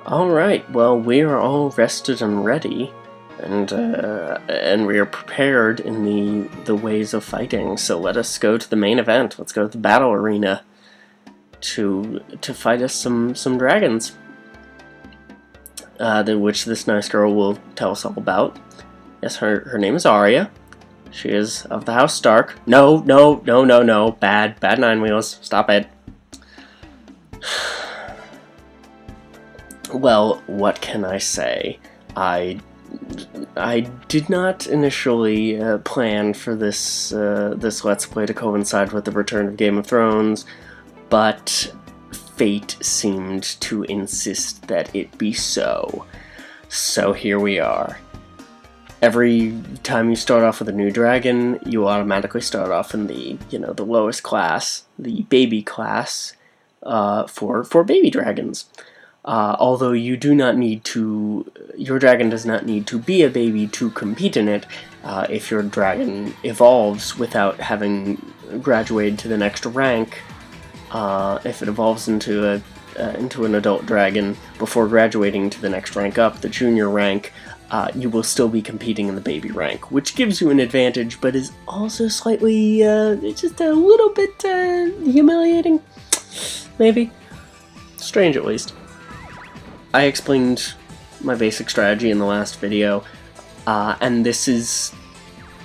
Alright, well, we are all rested and ready, and we are prepared in the ways of fighting, so let us go to the main event. Let's go to the battle arena to fight us some dragons, which this nice girl will tell us all about. Yes, her name is Arya. She is of the House Stark. No, bad Nine Wheels, stop it. Well, what can I say? I did not initially plan for this Let's Play to coincide with the return of Game of Thrones, but fate seemed to insist that it be so. So here we are. Every time you start off with a new dragon, you automatically start off in the lowest class, the baby class, for baby dragons. Although you do not need to, your dragon does not need to be a baby to compete in it. If your dragon evolves without having graduated to the next rank, if it evolves into an adult dragon before graduating to the next rank up, the junior rank, you will still be competing in the baby rank, which gives you an advantage, but is also slightly, just a little bit humiliating, maybe. Strange, at least. I explained my basic strategy in the last video, and this is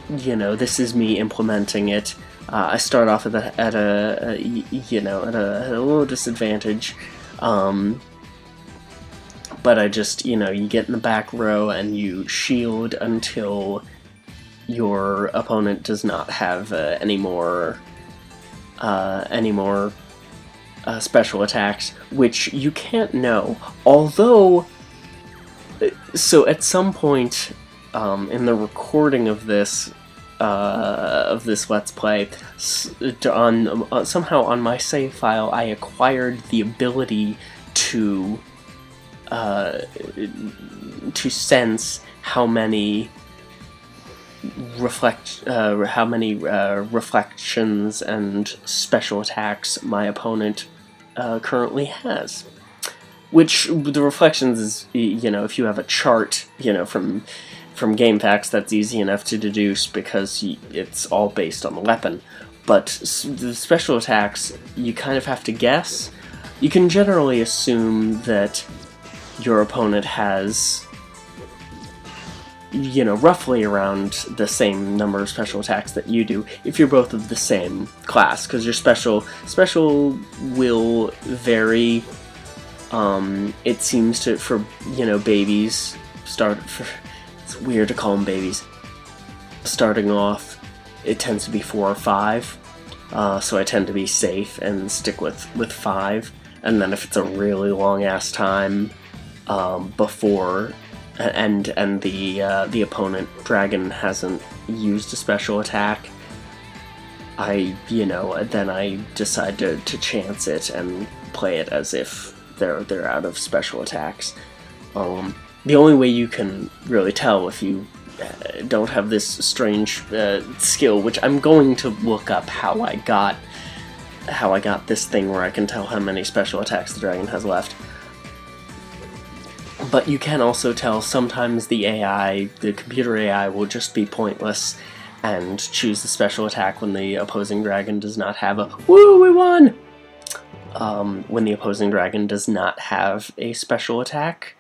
me implementing it. I start off at a little disadvantage, but I just, you get in the back row and you shield until your opponent does not have any more special attacks, which you can't know. Although, so at some point in the recording of this Let's Play, somehow on my save file, I acquired the ability to sense how many reflections and special attacks my opponent currently has. Which, the reflections is, if you have a chart, from game facts, that's easy enough to deduce because it's all based on the weapon. But the special attacks, you kind of have to guess. You can generally assume that your opponent has, roughly around the same number of special attacks that you do, if you're both of the same class, because your special will vary. It seems to, for, babies, it's weird to call them babies. Starting off, it tends to be 4 or 5, so I tend to be safe and stick with 5, and then if it's a really long-ass time before, and the opponent dragon hasn't used a special attack, then I decide to chance it and play it as if they're out of special attacks. The only way you can really tell if you don't have this strange skill, which I'm going to look up how I got this thing where I can tell how many special attacks the dragon has left. But you can also tell sometimes the computer AI will just be pointless and choose the special attack when the opposing dragon does not have a "Woo, we won!" When the opposing dragon does not have a special attack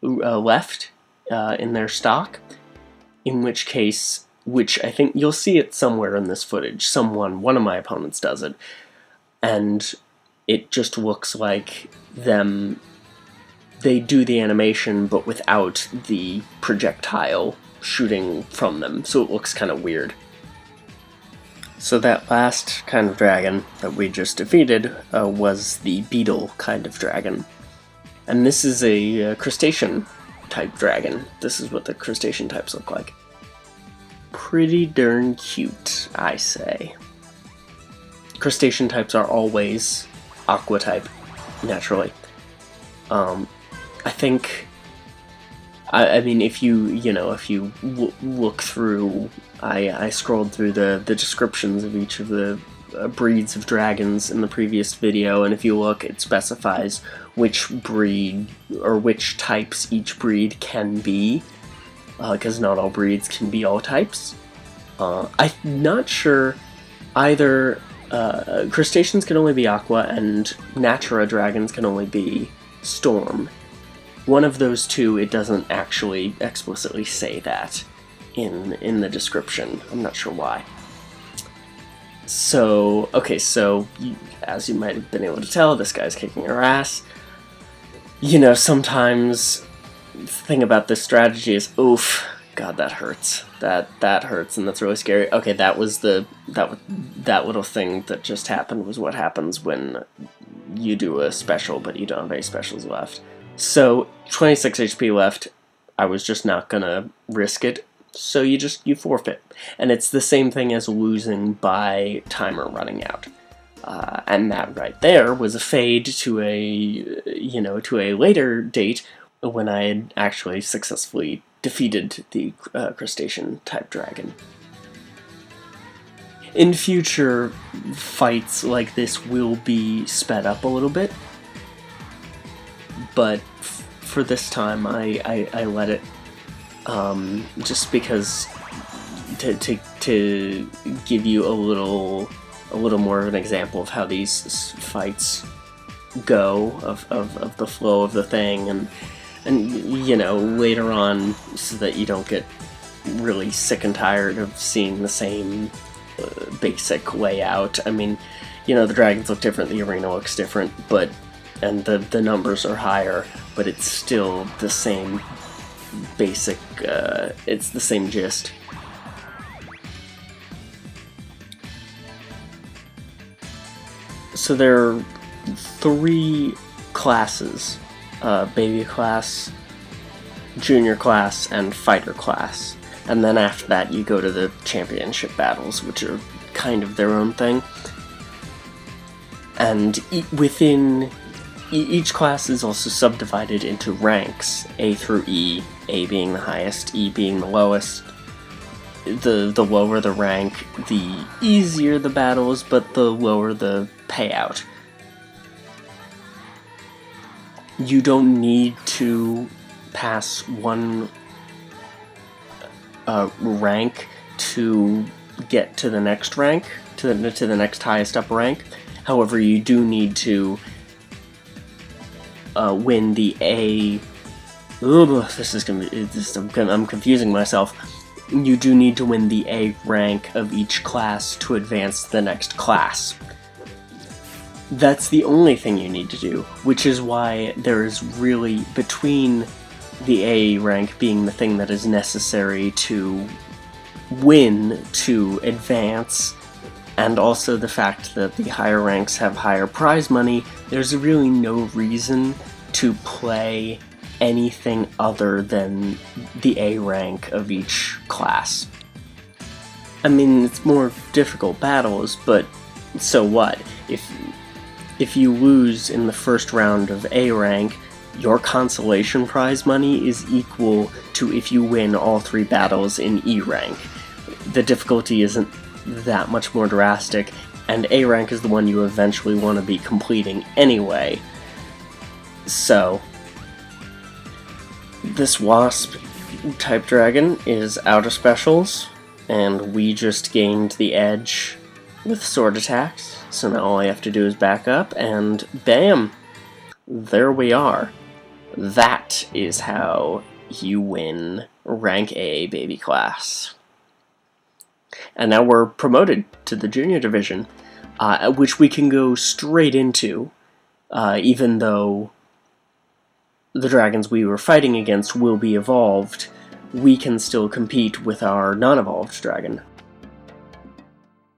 left in their stock, in which case, which I think you'll see it somewhere in this footage, one of my opponents does it, and it just looks like they do the animation but without the projectile shooting from them, so it looks kind of weird. So that last kind of dragon that we just defeated was the beetle kind of dragon. And this is a crustacean type dragon. This is what the crustacean types look like. Pretty darn cute, I say. Crustacean types are always aqua type, naturally. I think, I mean, if you look through, I scrolled through the descriptions of each of the breeds of dragons in the previous video, and if you look, it specifies which breed or which types each breed can be, because not all breeds can be all types. I'm not sure either. Crustaceans can only be aqua, and Natura dragons can only be storm. One of those two, it doesn't actually explicitly say that in the description. I'm not sure why. So, okay, so as you might have been able to tell, this guy's kicking our ass. You know, sometimes the thing about this strategy is, oof, God, that hurts. That hurts, and that's really scary. Okay, that was that little thing that just happened was what happens when you do a special, but you don't have any specials left. So, 26 HP left. I was just not gonna risk it, so you forfeit. And it's the same thing as losing by timer running out. And that right there was a fade to a later date when I had actually successfully defeated the crustacean-type dragon. In future, fights like this will be sped up a little bit, but for this time, I let it, just because to give you a little more of an example of how these fights go, of the flow of the thing, and you know, later on, so that you don't get really sick and tired of seeing the same basic layout. I mean, you know, the dragons look different, the arena looks different, and the numbers are higher, but it's still the same basic, it's the same gist. So there are 3 classes. Baby class, junior class, and fighter class. And then after that you go to the championship battles, which are kind of their own thing. And within each class is also subdivided into ranks, A through E, A being the highest, E being the lowest. The lower the rank, the easier the battles, but the lower the payout. You don't need to pass one rank to get to the next rank, to the next highest up rank. However, you do need to win the A. I'm confusing myself. You do need to win the A rank of each class to advance to the next class. That's the only thing you need to do, which is why there is really, between the A rank being the thing that is necessary to win, to advance, and also the fact that the higher ranks have higher prize money, there's really no reason to play anything other than the A rank of each class. I mean, it's more difficult battles, but so what? If you lose in the first round of A rank, your consolation prize money is equal to if you win all 3 battles in E rank. The difficulty isn't that much more drastic, and A rank is the one you eventually want to be completing anyway. So, this wasp-type dragon is out of specials, and we just gained the edge with sword attacks. So now all I have to do is back up, and bam! There we are. That is how you win rank A baby class. And now we're promoted to the junior division, which we can go straight into, even though the dragons we were fighting against will be evolved, we can still compete with our non-evolved dragon.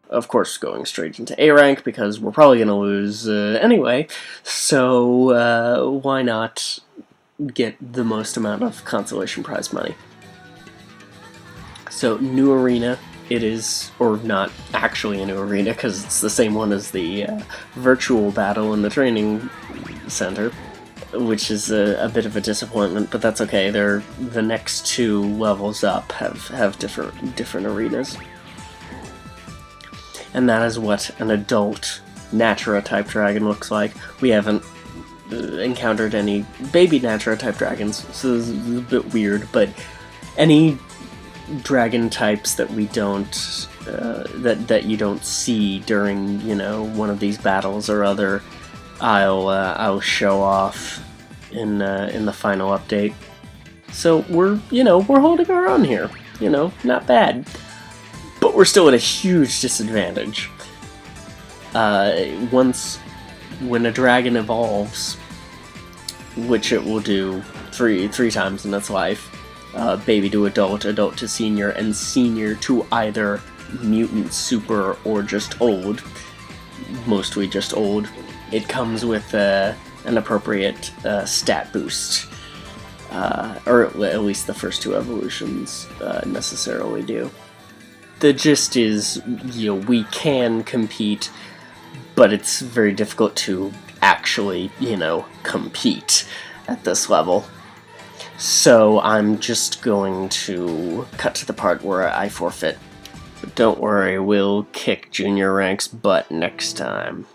Of course, going straight into A rank, because we're probably going to lose anyway, so why not get the most amount of consolation prize money? So, new arena, it is, or not actually a new arena, because it's the same one as the virtual battle in the training center, which is a bit of a disappointment, but that's okay. The next 2 levels up have different arenas. and that is what an adult Natura-type dragon looks like. We haven't encountered any baby Natura-type dragons, so this is a bit weird, but any dragon types that we don't, that you don't see during, you know, one of these battles or other, I'll show off in the final update. So we're holding our own here, you know, not bad. But we're still at a huge disadvantage. When a dragon evolves, which it will do three times in its life, baby to adult, adult to senior, and senior to either mutant, super, or just old, mostly just old, it comes with an appropriate stat boost. Or at least the first two evolutions necessarily do. The gist is, you know, we can compete, but it's very difficult to actually, you know, compete at this level. So I'm just going to cut to the part where I forfeit. But don't worry, we'll kick junior rank's butt next time.